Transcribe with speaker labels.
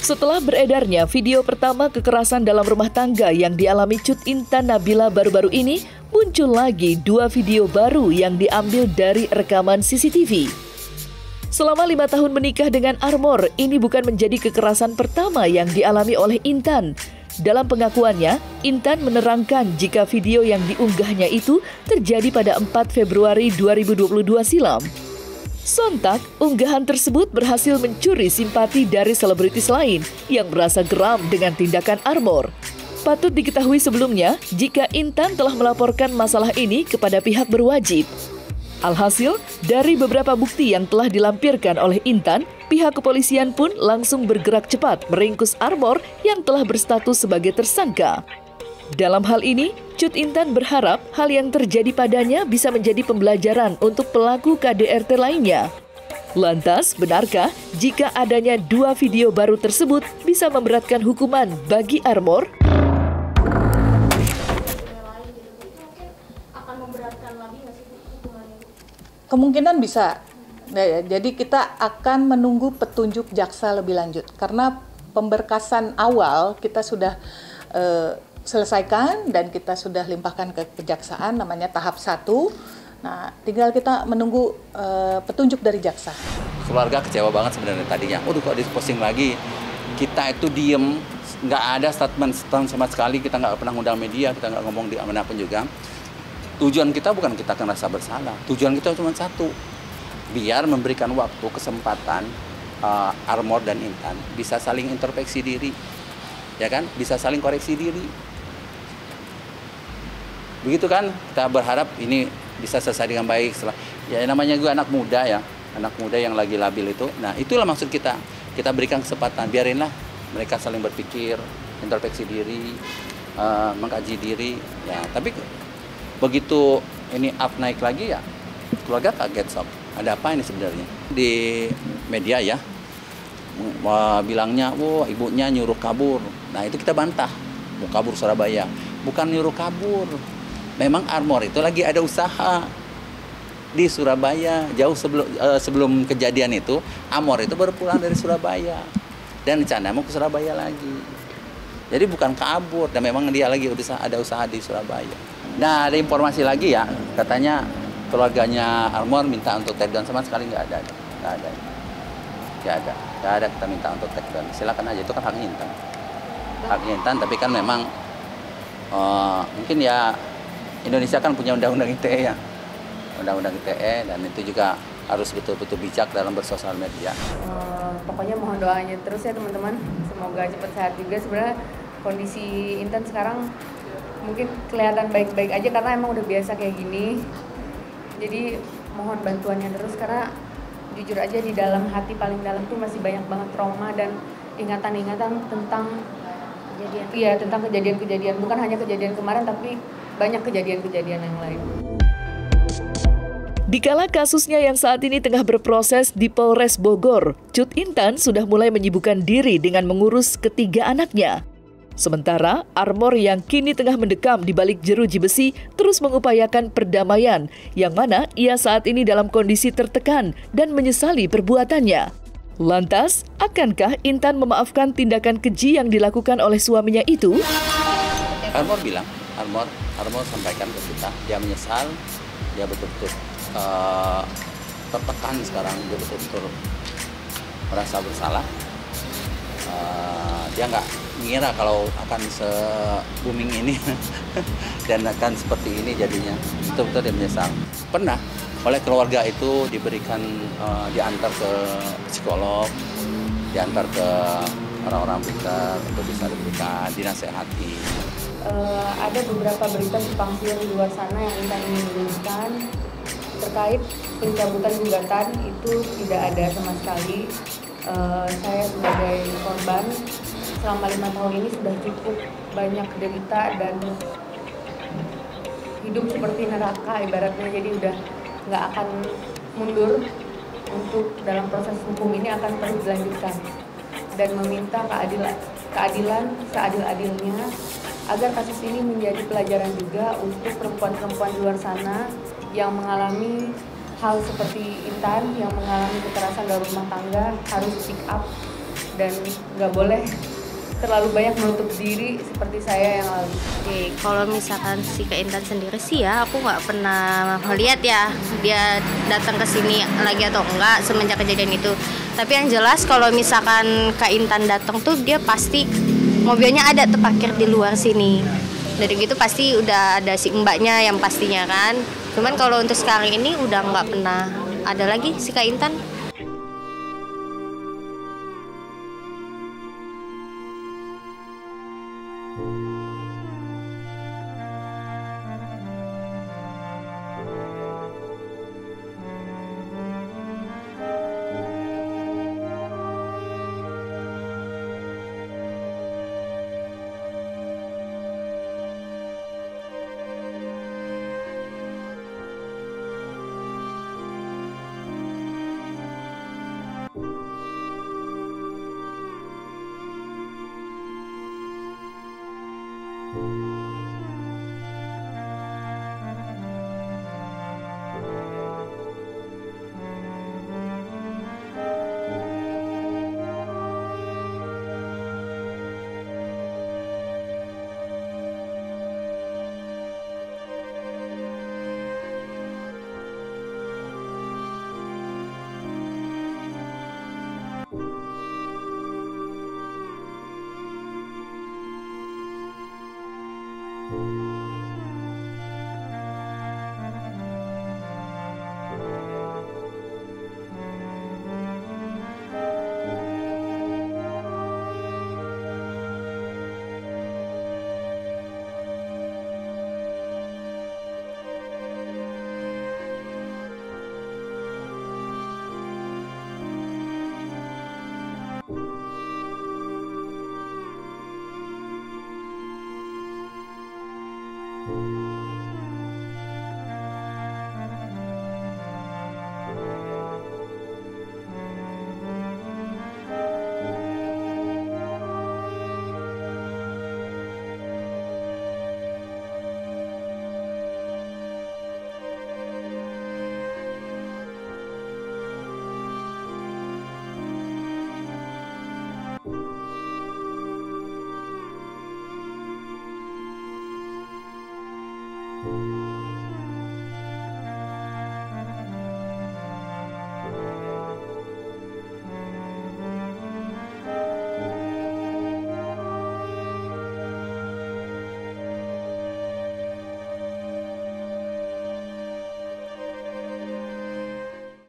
Speaker 1: Setelah beredarnya video pertama kekerasan dalam rumah tangga yang dialami Cut Intan Nabila baru-baru ini, muncul lagi 2 video baru yang diambil dari rekaman CCTV. Selama 5 tahun menikah dengan Armor, ini bukan menjadi kekerasan pertama yang dialami oleh Intan. Dalam pengakuannya, Intan menerangkan jika video yang diunggahnya itu terjadi pada 4 Februari 2022 silam. Sontak, unggahan tersebut berhasil mencuri simpati dari selebritis lain yang merasa geram dengan tindakan Armor. Patut diketahui sebelumnya, jika Intan telah melaporkan masalah ini kepada pihak berwajib. Alhasil, dari beberapa bukti yang telah dilampirkan oleh Intan, pihak kepolisian pun langsung bergerak cepat meringkus Armor yang telah berstatus sebagai tersangka. Dalam hal ini, Cut Intan berharap hal yang terjadi padanya bisa menjadi pembelajaran untuk pelaku KDRT lainnya. Lantas, benarkah jika adanya 2 video baru tersebut bisa memberatkan hukuman bagi Armor?
Speaker 2: Kemungkinan bisa. Jadi kita akan menunggu petunjuk jaksa lebih lanjut. Karena pemberkasan awal kita sudah selesaikan dan kita sudah limpahkan ke kejaksaan, namanya tahap 1. Nah, tinggal kita menunggu petunjuk dari jaksa.
Speaker 3: Keluarga kecewa banget sebenarnya tadinya. Waduh, kok diposting lagi. Kita itu diem, nggak ada statement sama sekali. Kita nggak pernah ngundang media, kita nggak ngomong di manapun juga. Tujuan kita bukan kita akan rasa bersalah. Tujuan kita cuma satu, biar memberikan waktu, kesempatan Armor dan Intan bisa saling introspeksi diri, ya kan? Bisa saling koreksi diri. Begitu kan, kita berharap ini bisa selesai dengan baik. Ya namanya gue anak muda ya, anak muda yang lagi labil itu. Nah itulah maksud kita berikan kesempatan, biarinlah mereka saling berpikir, introspeksi diri, mengkaji diri. Ya, tapi begitu ini up naik lagi ya, keluarga kaget sob. Ada apa ini sebenarnya? Di media ya, bilangnya, wah ibunya nyuruh kabur. Nah itu kita bantah, mau kabur Surabaya. Bukan nyuruh kabur. Memang Armor itu lagi ada usaha di Surabaya. Jauh sebelum kejadian itu, Armor itu baru pulang dari Surabaya. Dan rencana mau ke Surabaya lagi. Jadi bukan kabur, dan memang dia lagi ada usaha di Surabaya. Nah, ada informasi lagi ya, katanya keluarganya Armor minta untuk take down, sama sekali nggak ada. Nggak ada kita minta untuk take down. Silakan aja, itu kan haknya Intan. Haknya Intan, tapi kan memang mungkin ya Indonesia kan punya undang-undang ITE ya, undang-undang ITE, dan itu juga harus betul-betul bijak dalam bersosial media.
Speaker 4: Pokoknya mohon doanya terus ya teman-teman, semoga cepat sehat juga. Sebenarnya kondisi Intan sekarang mungkin kelihatan baik-baik aja karena emang udah biasa kayak gini. Jadi mohon bantuannya terus, karena jujur aja di dalam hati paling dalam tuh masih banyak banget trauma dan ingatan-ingatan tentang kejadian-kejadian, bukan hanya kejadian kemarin tapi banyak kejadian-kejadian yang lain.
Speaker 1: Dikala kasusnya yang saat ini tengah berproses di Polres Bogor, Cut Intan sudah mulai menyibukkan diri dengan mengurus ketiga anaknya. Sementara Armor yang kini tengah mendekam di balik jeruji besi terus mengupayakan perdamaian, yang mana ia saat ini dalam kondisi tertekan dan menyesali perbuatannya. Lantas, akankah Intan memaafkan tindakan keji yang dilakukan oleh suaminya itu?
Speaker 3: Armor bilang, Armor sampaikan ke kita, dia menyesal, dia betul-betul tertekan sekarang, dia betul-betul merasa bersalah. Dia nggak mengira kalau akan se-booming ini dan akan seperti ini jadinya. Betul-betul dia menyesal. Pernah oleh keluarga itu diberikan, diantar ke psikolog, diantar ke orang-orang pintar untuk bisa diberikan, dinasehati.
Speaker 4: Ada beberapa berita simpang siur di luar sana yang Intan ingin luruskan terkait pencabutan gugatan, itu tidak ada sama sekali. Saya sebagai korban selama 5 tahun ini sudah cukup banyak derita dan hidup seperti neraka ibaratnya, jadi udah nggak akan mundur untuk dalam proses hukum ini, akan terus dilanjutkan dan meminta keadilan seadil-adilnya agar kasus ini menjadi pelajaran juga untuk perempuan-perempuan di luar sana yang mengalami hal seperti Intan yang mengalami kekerasan dalam rumah tangga harus speak up dan nggak boleh terlalu banyak menutup diri seperti saya yang lalu.
Speaker 5: Oke, kalau misalkan si Kak Intan sendiri sih ya, aku nggak pernah melihat ya dia datang ke sini lagi atau enggak semenjak kejadian itu. Tapi yang jelas kalau misalkan Kak Intan datang tuh dia pasti mobilnya ada terparkir di luar sini. Dari gitu pasti udah ada si mbaknya yang pastinya kan. Cuman kalau untuk sekarang ini udah nggak pernah ada lagi si Kak Intan.